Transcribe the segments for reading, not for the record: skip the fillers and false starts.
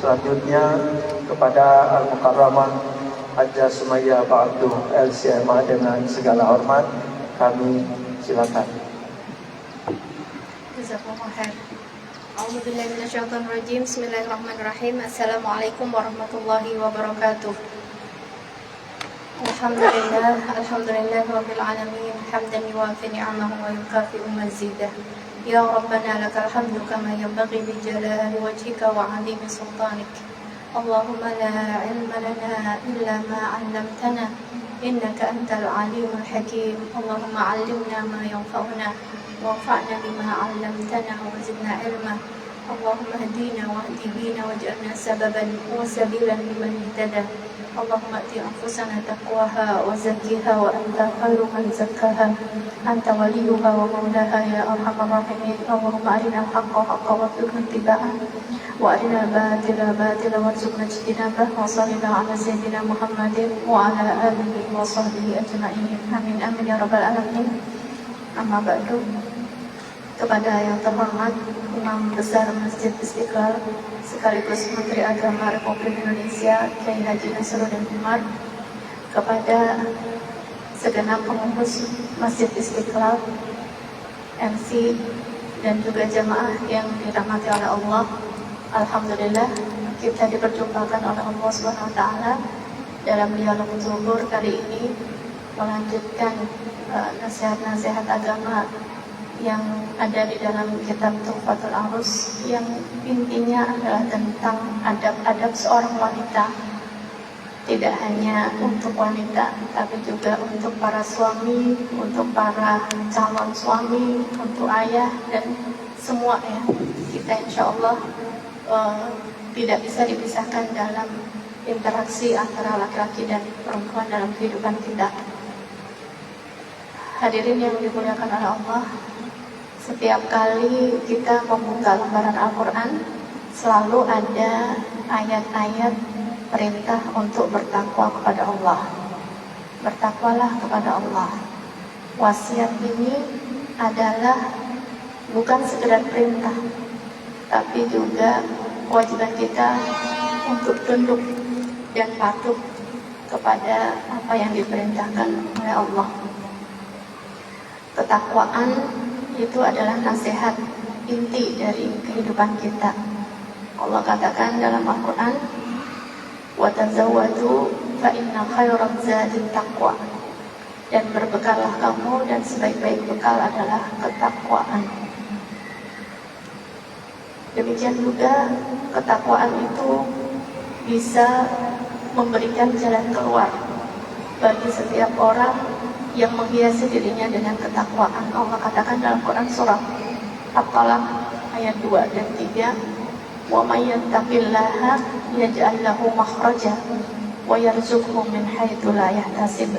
Selanjutnya kepada Al-Mukarramah Hajjah Sumayyah Ba'abdu LCMA dengan segala hormat kami silakan. Jazakumullah khair. A'udzubillahi minasyaitonir rajim. Bismillahirrahmanirrahim. Assalamualaikum warahmatullahi wabarakatuh. Alhamdulillah rabbil alamin. Hamdan yuwafi ni'amahu wa yukafi'u mazidah. Ya Rabbana lakal hamdu kama yanbaghi li jalali wajhika wa 'azimi sultanik. Allahumma la 'ilma lana illa ma 'allamtana innaka antal alimul hakim. Allahumma 'allimna ma yanfa'una wanfa'na bima 'allamtana wa zidna 'ilma. Allahumma hdina wahdi bina waj'alna sababan wa sabilan liman ihtada. Allahumma ati anfusana taqwaha wa zakkiha wa anta khairu man zakkaha anta waliyuha wa maulaha ya arhamar rahimin. Allahumma arina al-haqqa haqqan warzuqna ittiba'ah wa arina al-batila batila warzuqna ijtinabah wa sallallahu ala sayyidina Muhammadin wa ala alihi wa sahbihi ajma'in. Amin amin ya rabbal alamin. Amma ba'du. Kepada yang terhormat Imam Besar Masjid Istiqlal sekaligus Menteri Agama Republik Indonesia Kiai Haji Nasruddin Umar, kepada segenap pengurus Masjid Istiqlal, MC dan juga jamaah yang dirahmati oleh Allah. Alhamdulillah kita diperjumpakan oleh Allah Subhanahu wa taala dalam dialog zuhur kali ini, melanjutkan nasihat-nasihat agama yang ada di dalam kitab Tuhfatul Arus, yang intinya adalah tentang adab-adab seorang wanita, tidak hanya untuk wanita tapi juga untuk para suami, untuk para calon suami, untuk ayah dan semua ya. Kita insya Allah tidak bisa dipisahkan dalam interaksi antara laki-laki dan perempuan dalam kehidupan kita. Hadirin yang dimuliakan oleh Allah, setiap kali kita membuka lembaran Al-Quran selalu ada ayat-ayat perintah untuk bertakwa kepada Allah. Bertakwalah kepada Allah. Wasiat ini adalah bukan sekedar perintah, tapi juga kewajiban kita untuk tunduk dan patuh kepada apa yang diperintahkan oleh Allah. Ketakwaan itu adalah nasihat inti dari kehidupan kita. Allah katakan dalam Al-Quran, wa tazawwadu fa inna khairaz zadi taqwa, dan berbekallah kamu dan sebaik-baik bekal adalah ketakwaan. Demikian juga ketakwaan itu bisa memberikan jalan keluar bagi setiap orang yang menghiasi dirinya dengan ketakwaan. Allah katakan dalam Quran surah At-Talaq ayat 2 dan 3, wa may yattaqillaha yaj'al lahu makhraja wa yarzuqhu min haitsu la yahtasib.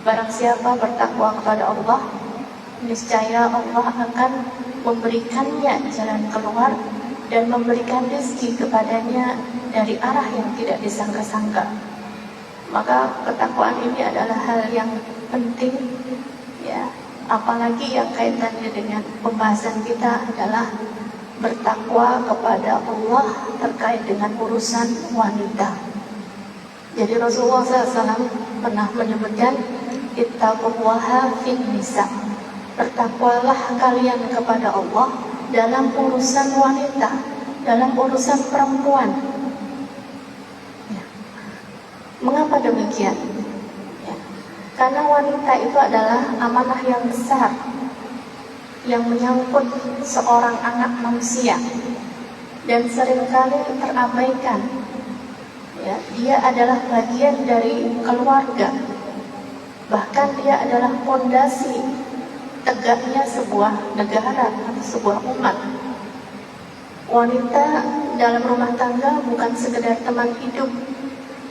Barang siapa bertakwa kepada Allah, niscaya Allah akan memberikannya jalan keluar dan memberikan rezeki kepadanya dari arah yang tidak disangka-sangka. Maka ketakwaan ini adalah hal yang penting ya, apalagi yang kaitannya dengan pembahasan kita adalah bertakwa kepada Allah terkait dengan urusan wanita. Jadi Rasulullah SAW pernah menyebutkan ittaqullaha fin nisa, bertakwalah kalian kepada Allah dalam urusan wanita, dalam urusan perempuan. Ya. Mengapa demikian? Karena wanita itu adalah amanah yang besar yang menyangkut seorang anak manusia dan seringkali terabaikan. Ya, dia adalah bagian dari keluarga, bahkan dia adalah fondasi tegaknya sebuah negara atau sebuah umat. Wanita dalam rumah tangga bukan sekedar teman hidup,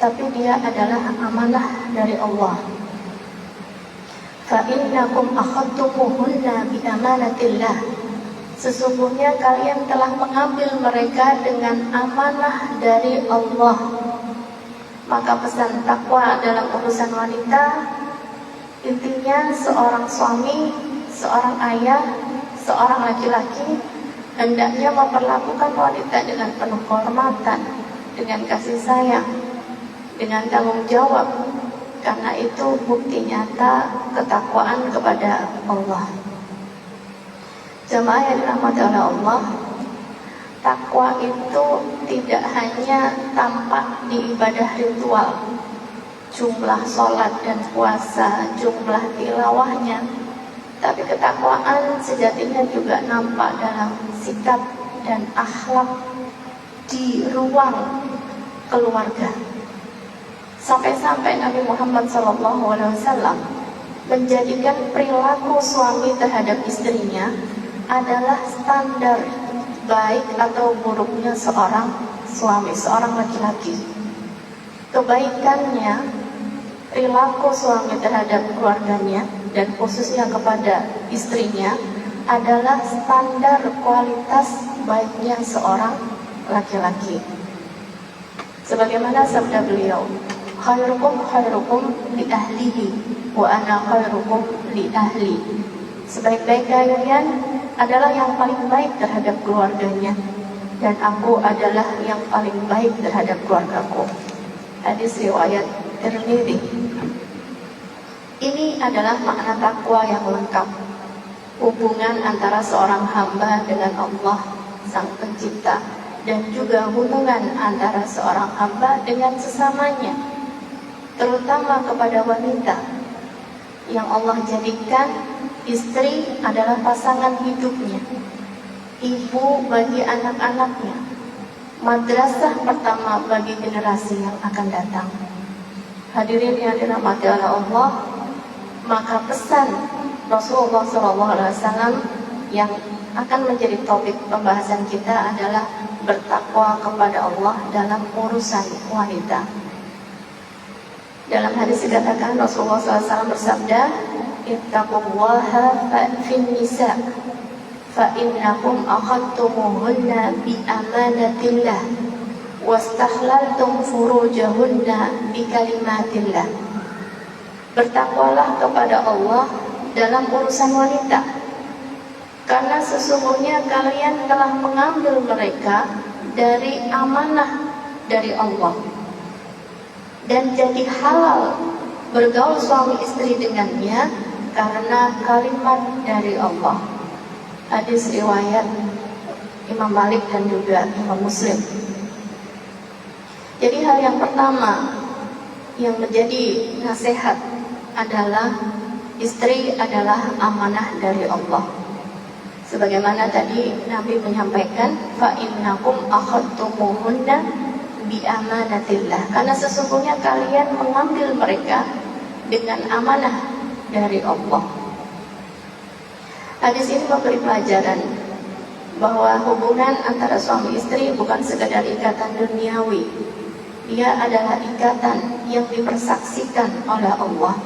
tapi dia adalah amanah dari Allah. فَإِنَّكُمْ أَخَذْتُمُوهُنَّ بِأَمَانَةِ اللَّهِ, sesungguhnya kalian telah mengambil mereka dengan amanah dari Allah. Maka pesan takwa dalam urusan wanita intinya seorang suami, seorang ayah, seorang laki-laki hendaknya memperlakukan wanita dengan penuh kehormatan, dengan kasih sayang, dengan tanggung jawab, karena itu bukti nyata ketakwaan kepada Allah. Jemaah yang dirahmati oleh Allah, takwa itu tidak hanya tampak di ibadah ritual, jumlah sholat dan puasa, jumlah tilawahnya, tapi ketakwaan sejatinya juga nampak dalam sikap dan akhlak di ruang keluarga. Sampai-sampai Nabi Muhammad SAW menjadikan perilaku suami terhadap istrinya adalah standar baik atau buruknya seorang suami, seorang laki-laki. Kebaikannya, perilaku suami terhadap keluarganya dan khususnya kepada istrinya adalah standar kualitas baiknya seorang laki-laki. Sebagaimana sabda beliau, khairukum khairukum li ahlihi wa ana khairukum li ahli. Sebaik-baik kalian adalah yang paling baik terhadap keluarganya, dan aku adalah yang paling baik terhadap keluargaku. Hadis riwayat Tirmidzi. Ini adalah makna takwa yang lengkap, hubungan antara seorang hamba dengan Allah Sang Pencipta, dan juga hubungan antara seorang hamba dengan sesamanya, terutama kepada wanita yang Allah jadikan istri adalah pasangan hidupnya, ibu bagi anak-anaknya, madrasah pertama bagi generasi yang akan datang. Hadirin yang dirahmati oleh Allah, maka pesan Rasulullah SAW yang akan menjadi topik pembahasan kita adalah bertakwa kepada Allah dalam urusan wanita. Dalam hadis dikatakan Rasulullah SAW bersabda, ittaqullaha fin nisa fa innakum akhadtumuhunna bi amanatillah wastahlaltum furujahunna bi kalimatillah. Bertakwalah kepada Allah dalam urusan wanita, karena sesungguhnya kalian telah mengambil mereka dari amanah dari Allah, dan jadi halal bergaul suami istri dengannya karena kalimat dari Allah. Hadis riwayat Imam Malik dan juga Imam Muslim. Jadi hal yang pertama yang menjadi nasihat adalah istri adalah amanah dari Allah. Sebagaimana tadi Nabi menyampaikan, fa innakum akhadtumuhunna bi amanatillah, karena sesungguhnya kalian mengambil mereka dengan amanah dari Allah. Hadis ini memberi pelajaran bahwa hubungan antara suami istri bukan sekadar ikatan duniawi. Dia adalah ikatan yang dipersaksikan oleh Allah.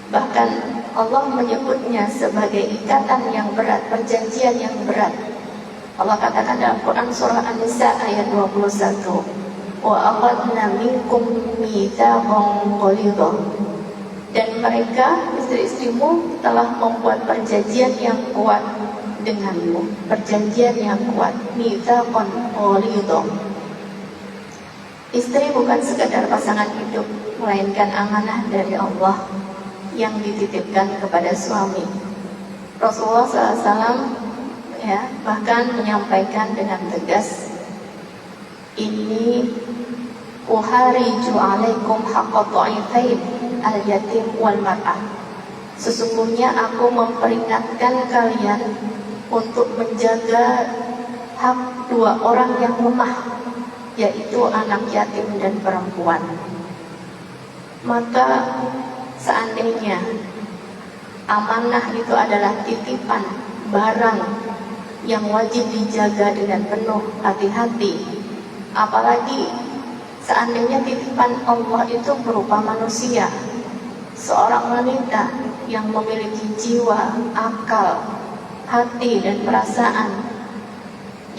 Bahkan Allah menyebutnya sebagai ikatan yang berat, perjanjian yang berat. Allah katakan dalam Quran surah An-Nisa ayat 21, wa akhadna minkum mitsaqan ghalidha. Dan mereka, istri-istrimu, telah membuat perjanjian yang kuat denganmu, perjanjian yang kuat, mitsaqan ghalidha. Istri bukan sekadar pasangan hidup, melainkan amanah dari Allah yang dititipkan kepada suami. Rasulullah SAW bahkan menyampaikan dengan tegas, ini uhariju alaikum haqqa dha'ifain al-yatim wal mar'ah. Sesungguhnya aku memperingatkan kalian untuk menjaga hak dua orang yang lemah, yaitu anak yatim dan perempuan. Maka seandainya amanah itu adalah titipan barang yang wajib dijaga dengan penuh hati-hati, apalagi seandainya titipan Allah itu berupa manusia, seorang wanita yang memiliki jiwa, akal, hati dan perasaan,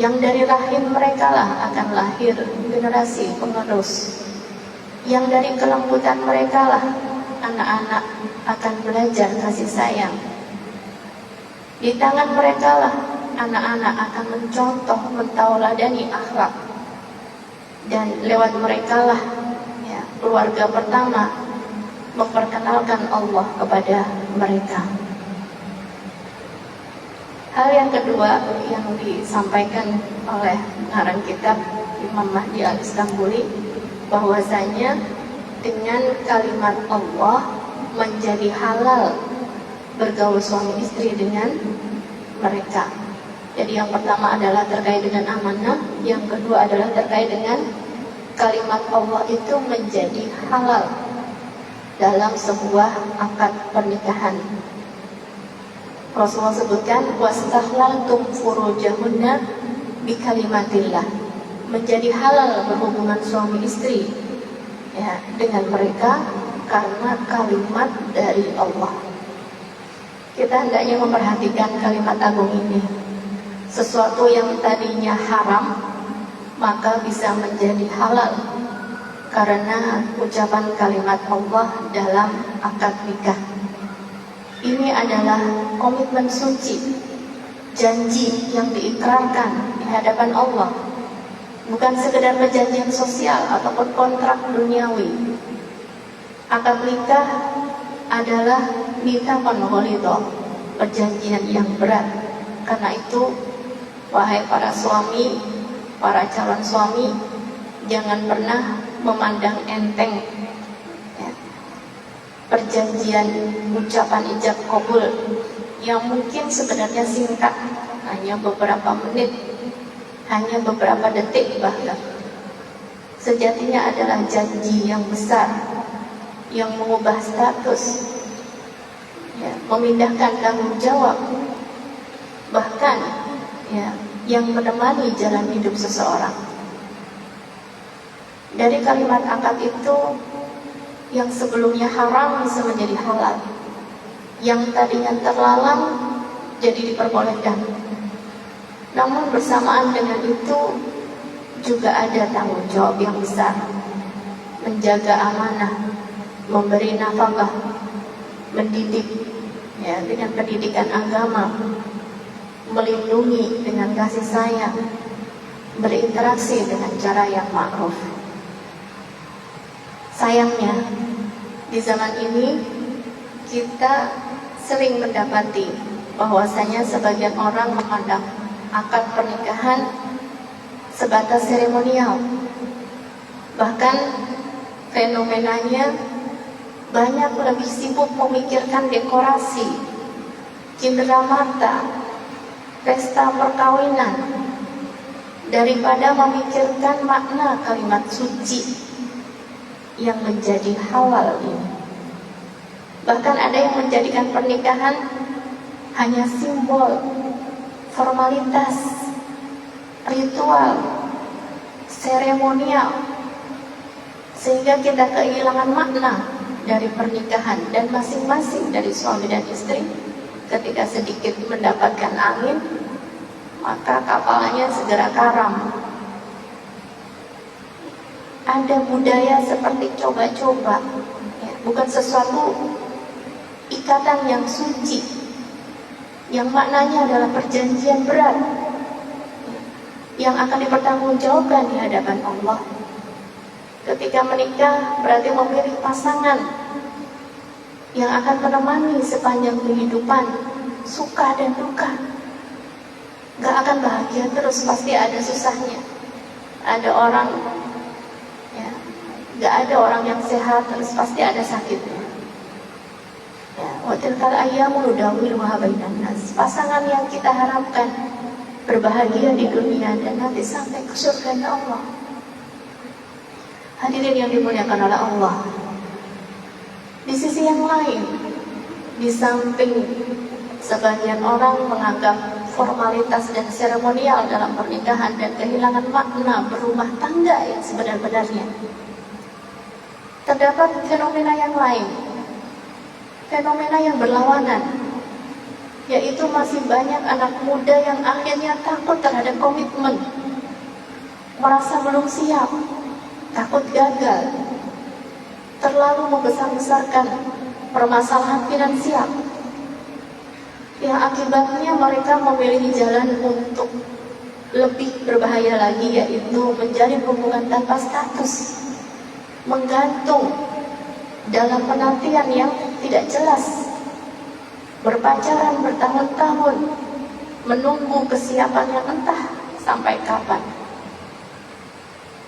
yang dari rahim mereka lah akan lahir generasi penerus, yang dari kelembutan mereka lah anak-anak akan belajar kasih sayang, di tangan mereka lah anak-anak akan mencontoh, mentauladani akhlak. dan lewat mereka lah ya, keluarga pertama memperkenalkan Allah kepada mereka. Hal yang kedua yang disampaikan oleh pengarang kitab Imam Mahdi Al-Istanbuli, bahwasanya dengan kalimat Allah menjadi halal bergaul suami istri dengan mereka. Jadi yang pertama adalah terkait dengan amanah, yang kedua adalah terkait dengan kalimat Allah itu menjadi halal dalam sebuah akad pernikahan. Rasulullah sebutkan wastahlaltum furujahunna bikalimatillah, menjadi halal berhubungan suami istri ya dengan mereka karena kalimat dari Allah. Kita hendaknya memperhatikan kalimat agung ini. Sesuatu yang tadinya haram maka bisa menjadi halal karena ucapan kalimat Allah dalam akad nikah. Ini adalah komitmen suci, janji yang diikrarkan di hadapan Allah, bukan sekedar perjanjian sosial ataupun kontrak duniawi. Akad nikah adalah mitsaqan ghalidha, perjanjian yang berat. Karena itu, wahai para suami, para calon suami, jangan pernah memandang enteng ya, perjanjian ucapan ijab kabul yang mungkin sebenarnya singkat, hanya beberapa menit, hanya beberapa detik bahkan. Sejatinya adalah janji yang besar yang mengubah status ya, memindahkan tanggung jawab, bahkan ya, yang menemani jalan hidup seseorang. Dari kalimat akad itu, yang sebelumnya haram bisa menjadi halal, yang tadinya terlarang jadi diperbolehkan. Namun bersamaan dengan itu juga ada tanggung jawab yang besar, menjaga amanah, memberi nafkah, mendidik ya, dengan pendidikan agama, melindungi dengan kasih sayang, berinteraksi dengan cara yang ma'ruf. Sayangnya di zaman ini kita sering mendapati bahwasanya sebagian orang memandang akad pernikahan sebatas seremonial. Bahkan fenomenanya banyak lebih sibuk memikirkan dekorasi, cindera mata, pesta perkawinan daripada memikirkan makna kalimat suci yang menjadi halal ini. Bahkan ada yang menjadikan pernikahan hanya simbol, formalitas, ritual, seremonial, sehingga kita kehilangan makna dari pernikahan. Dan masing-masing dari suami dan istri ketika sedikit mendapatkan angin, maka kapalnya segera karam. Ada budaya seperti coba-coba ya, bukan sesuatu ikatan yang suci, yang maknanya adalah perjanjian berat yang akan dipertanggungjawabkan di hadapan Allah. Ketika menikah berarti memilih pasangan yang akan menemani sepanjang kehidupan, suka dan duka. Gak akan bahagia terus, pasti ada susahnya. Ada orang ya, gak ada orang yang sehat terus, pasti ada sakitnya. Ya, wa tilkal ayyamu nudawiluha bainan nas. Pasangan yang kita harapkan berbahagia di dunia dan nanti sampai ke surga Allah. Hadirin yang dimuliakan oleh Allah. Di sisi yang lain, di samping sebagian orang menganggap formalitas dan seremonial dalam pernikahan dan kehilangan makna berumah tangga yang sebenar-benarnya, terdapat fenomena yang lain, fenomena yang berlawanan, yaitu masih banyak anak muda yang akhirnya takut terhadap komitmen, merasa belum siap, takut gagal, terlalu membesar-besarkan permasalahan finansial, yang akibatnya mereka memilih jalan untuk lebih berbahaya lagi, yaitu menjalin hubungan tanpa status, menggantung dalam penantian yang tidak jelas, berpacaran bertahun-tahun, menunggu kesiapan yang entah sampai kapan,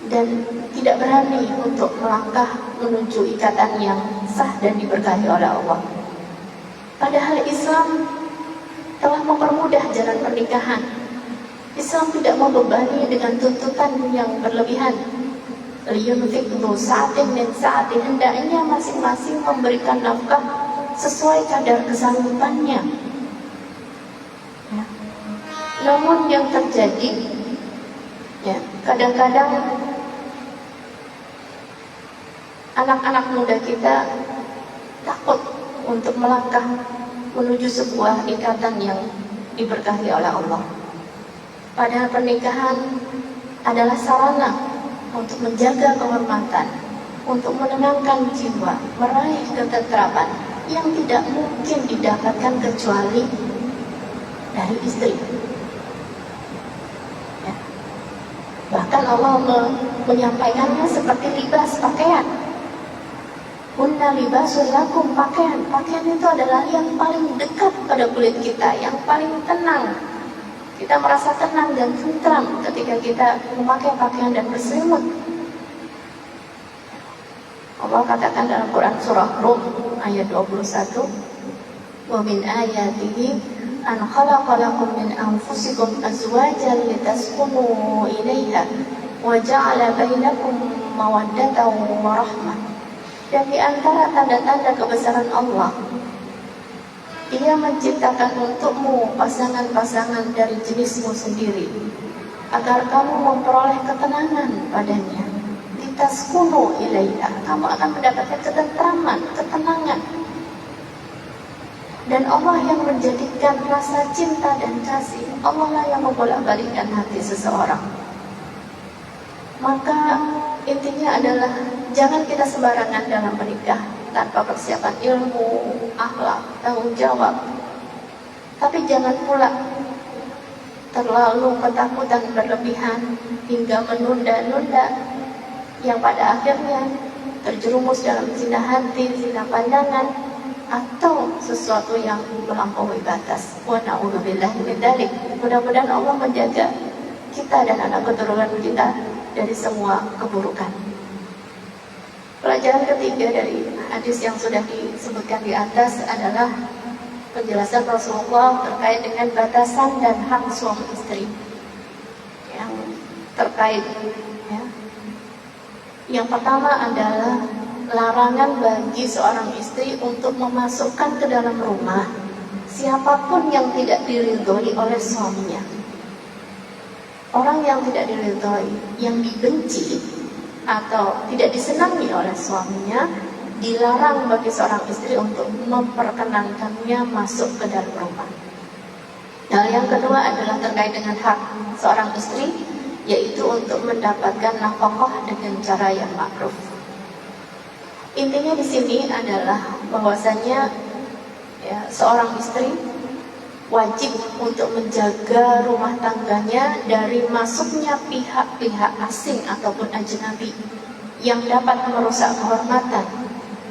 dan tidak berani untuk melangkah menuju ikatan yang sah dan diberkahi oleh Allah. Padahal Islam telah mempermudah jalan pernikahan. Islam tidak membebani dengan tuntutan yang berlebihan. Liyunfiq dzu sa'atin min sa'ati, hendaknya masing-masing memberikan nafkah sesuai kadar kesanggupannya. Ya. Namun yang terjadi, ya, kadang-kadang anak-anak muda kita takut untuk melangkah menuju sebuah ikatan yang diberkahi oleh Allah. Padahal pernikahan adalah sarana untuk menjaga kehormatan, untuk menenangkan jiwa, meraih ketentraman yang tidak mungkin didapatkan kecuali dari istri. Ya. Bahkan Allah menyampaikannya seperti libas, pakaian. Hunna libasul lakum, pakaian. Pakaian itu adalah yang paling dekat pada kulit kita, yang paling tenang. Kita merasa tenang dan tentram ketika kita memakai pakaian dan berselimut. Allah katakan dalam Quran surah Rum ayat 21, "Wa min ayatihi an khalaqa lakum min anfusikum azwajan litaskunu ilaiha wa ja'ala bainakum mawaddatan wa rahmah." Dan di antara tanda-tanda kebesaran Allah, Dia menciptakan untukmu pasangan-pasangan dari jenismu sendiri, agar kamu memperoleh ketenangan padanya. Litaskunu ilaiha, kamu akan mendapatkan ketentraman, ketenangan. Dan Allah yang menjadikan rasa cinta dan kasih, Allah lah yang membolak-balikkan hati seseorang. Maka intinya adalah jangan kita sembarangan dalam menikah tanpa persiapan ilmu, akhlak, tanggung jawab. Tapi jangan pula terlalu ketakutan berlebihan hingga menunda-nunda, yang pada akhirnya terjerumus dalam zina hati, zina pandangan, atau sesuatu yang melampaui batas. Wa na'udzubillahi min dzalik. Mudah-mudahan Allah menjaga kita dan anak keturunan kita dari semua keburukan. Pelajaran ketiga dari hadis yang sudah disebutkan di atas adalah penjelasan Rasulullah terkait dengan batasan dan hak suami istri yang terkait, ya. Yang pertama adalah larangan bagi seorang istri untuk memasukkan ke dalam rumah siapapun yang tidak diridhoi oleh suaminya. Orang yang tidak diridhoi, yang dibenci atau tidak disenangi oleh suaminya, dilarang bagi seorang istri untuk memperkenankannya masuk ke dalam rumah. Hal yang kedua adalah terkait dengan hak seorang istri, yaitu untuk mendapatkan nafkah dengan cara yang ma'ruf. Intinya di sini adalah bahwasanya, ya, seorang istri wajib untuk menjaga rumah tangganya dari masuknya pihak-pihak asing ataupun ajnabi yang dapat merusak kehormatan,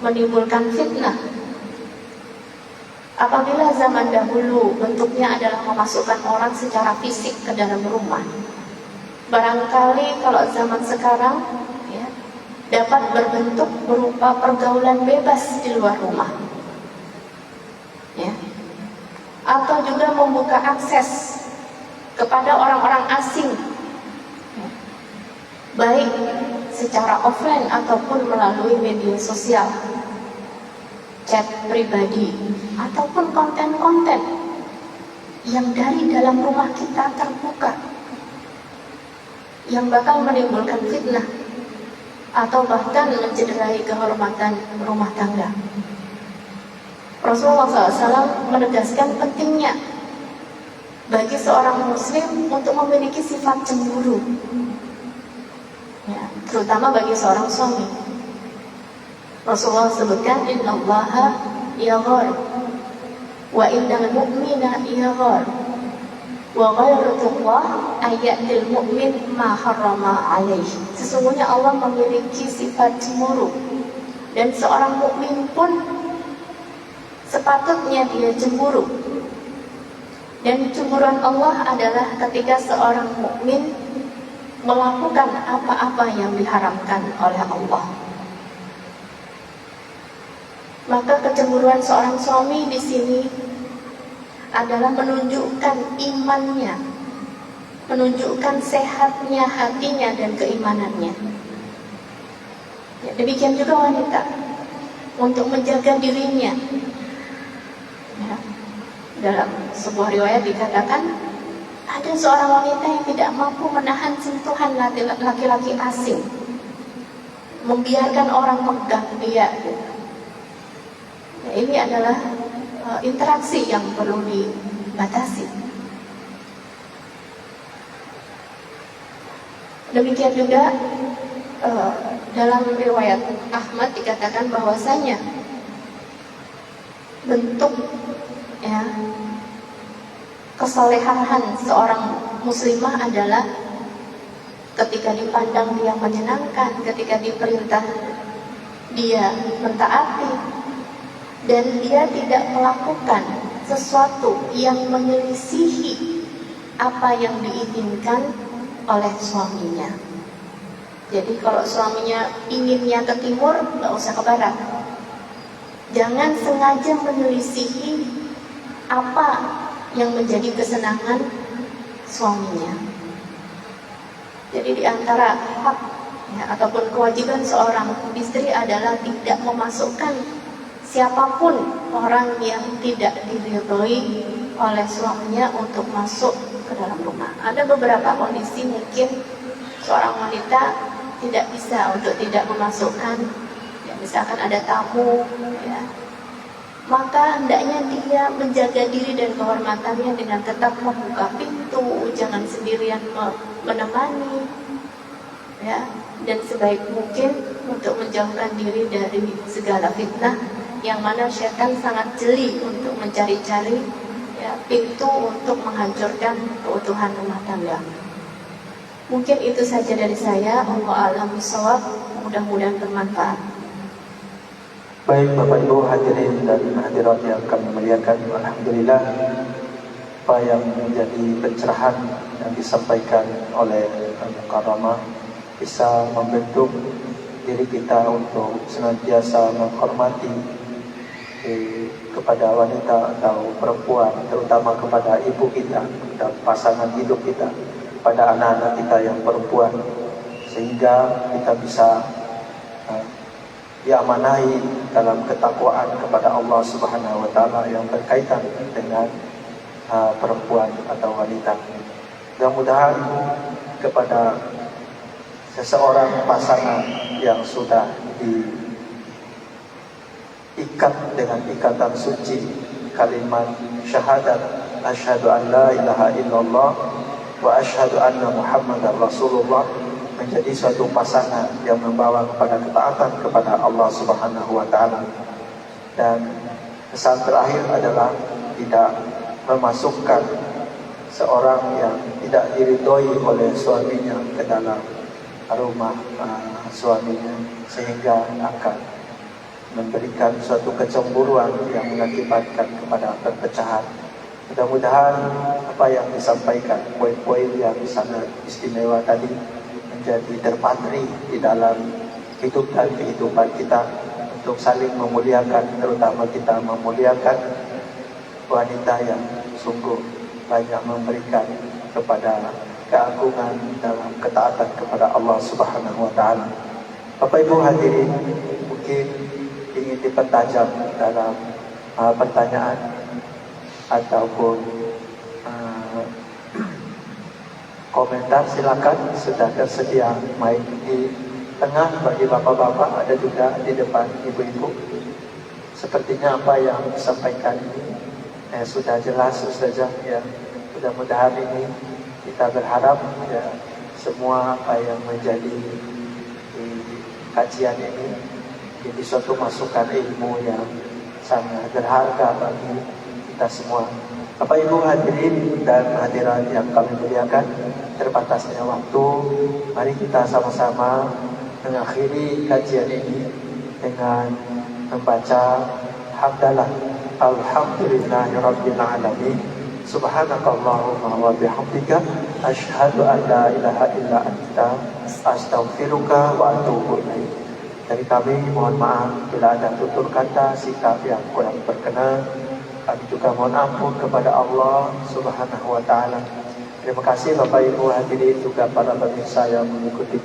menimbulkan fitnah. Apabila zaman dahulu bentuknya adalah memasukkan orang secara fisik ke dalam rumah, barangkali kalau zaman sekarang, ya, dapat berbentuk berupa pergaulan bebas di luar rumah, ya, atau juga membuka akses kepada orang-orang asing, baik secara offline ataupun melalui media sosial, chat pribadi, ataupun konten-konten yang dari dalam rumah kita terbuka, yang bakal menimbulkan fitnah atau bahkan mencederai kehormatan rumah tangga. Rasulullah SAW menegaskan pentingnya bagi seorang muslim untuk memiliki sifat cemburu, ya, terutama bagi seorang suami. Rasulullah sebutkan, innallaha yaghar wa innal mu'mina yaghar Wa ghairatullah ayatil mu'min ma harrama alaih. Sesungguhnya Allah memiliki sifat cemburu, dan seorang mukmin pun sepatutnya dia cemburu. Dan cemburuan Allah adalah ketika seorang mukmin melakukan apa-apa yang diharamkan oleh Allah. Maka kecemburuan seorang suami di sini adalah menunjukkan imannya, menunjukkan sehatnya hatinya dan keimanannya. Ya, demikian juga wanita untuk menjaga dirinya. Ya, dalam sebuah riwayat dikatakan ada seorang wanita yang tidak mampu menahan sentuhan laki-laki asing, membiarkan orang megang dia. Ya, ini adalah interaksi yang perlu dibatasi. Demikian juga dalam riwayat Ahmad dikatakan bahwasanya bentuk ya kesalehan seorang muslimah adalah ketika dipandang dia menyenangkan, ketika diperintah dia mentaati, dan dia tidak melakukan sesuatu yang menyelisihi apa yang diinginkan oleh suaminya. Jadi kalau suaminya inginnya ke timur, nggak usah ke barat. Jangan sengaja menyelisihi apa yang menjadi kesenangan suaminya. Jadi di antara hak ya, ataupun kewajiban seorang istri adalah tidak memasukkan siapapun orang yang tidak diridhoi oleh suaminya untuk masuk ke dalam rumah. Ada beberapa kondisi mungkin seorang wanita tidak bisa untuk tidak memasukkan, ya, misalkan ada tamu, ya, maka hendaknya dia menjaga diri dan kehormatannya dengan tetap membuka pintu, jangan sendirian menemani, ya, dan sebaik mungkin untuk menjauhkan diri dari segala fitnah yang mana syaitan sangat jeli untuk mencari-cari ya, pintu untuk menghancurkan keutuhan rumah tangga. Mungkin itu saja dari saya. Allah a'lam bishawab. Mudah-mudahan bermanfaat. Baik Bapak Ibu hadirin dan hadirat yang kami muliakan, alhamdulillah apa yang menjadi pencerahan yang disampaikan oleh Al-Mukarramah bisa membentuk diri kita untuk senantiasa menghormati kepada wanita atau perempuan, terutama kepada ibu kita dan pasangan hidup kita, pada anak-anak kita yang perempuan, sehingga kita bisa diamanahi dalam ketakwaan kepada Allah Subhanahu wa taala yang berkaitan dengan perempuan atau wanita. Mudah-mudahan kepada seseorang pasangan yang sudah diikat dengan ikatan suci kalimat syahadat asyhadu an la ilaha illallah wa asyhadu anna muhammadar rasulullah, menjadi suatu pasangan yang membawa kepada ketaatan kepada Allah Subhanahu wa taala. Dan pesan terakhir adalah tidak memasukkan seorang yang tidak diridhoi oleh suaminya ke dalam rumah suaminya, sehingga akan memberikan suatu kecemburuan yang mengakibatkan kepada perpecahan. Mudah-mudahan apa yang disampaikan, poin-poin yang sangat istimewa tadi, menjadi terpatri di dalam hidup dan kehidupan kita untuk saling memuliakan, terutama kita memuliakan wanita yang sungguh banyak memberikan kepada keagungan dalam ketaatan kepada Allah Subhanahu wa taala. Bapak Ibu hadirin, mungkin ingin dipertajam dalam pertanyaan ataupun komentar, silakan. Sudah tersedia mic di tengah bagi bapak-bapak, ada juga di depan ibu-ibu. Sepertinya apa yang disampaikan ini sudah jelas Ustazah ya. Mudah-mudahan ini kita berharap ya, semua apa yang menjadi kajian ini jadi suatu masukan ilmu yang sangat berharga bagi kita semua. Bapak Ibu hadirin dan hadirat yang kami muliakan, terbatasnya waktu, mari kita sama-sama mengakhiri kajian ini dengan membaca hamdalah alhamdulillahirabbil alamin. Subhanakallahumma wa bihamdika asyhadu an la ilaha illa anta astaghfiruka wa atubu ilaik. Dari kami mohon maaf bila ada tutur kata sikap yang kurang berkenan. Kami juga mohon ampun kepada Allah Subhanahu wa taala. Terima kasih Bapak Ibu hadirin juga para pemirsa yang mengikutinya.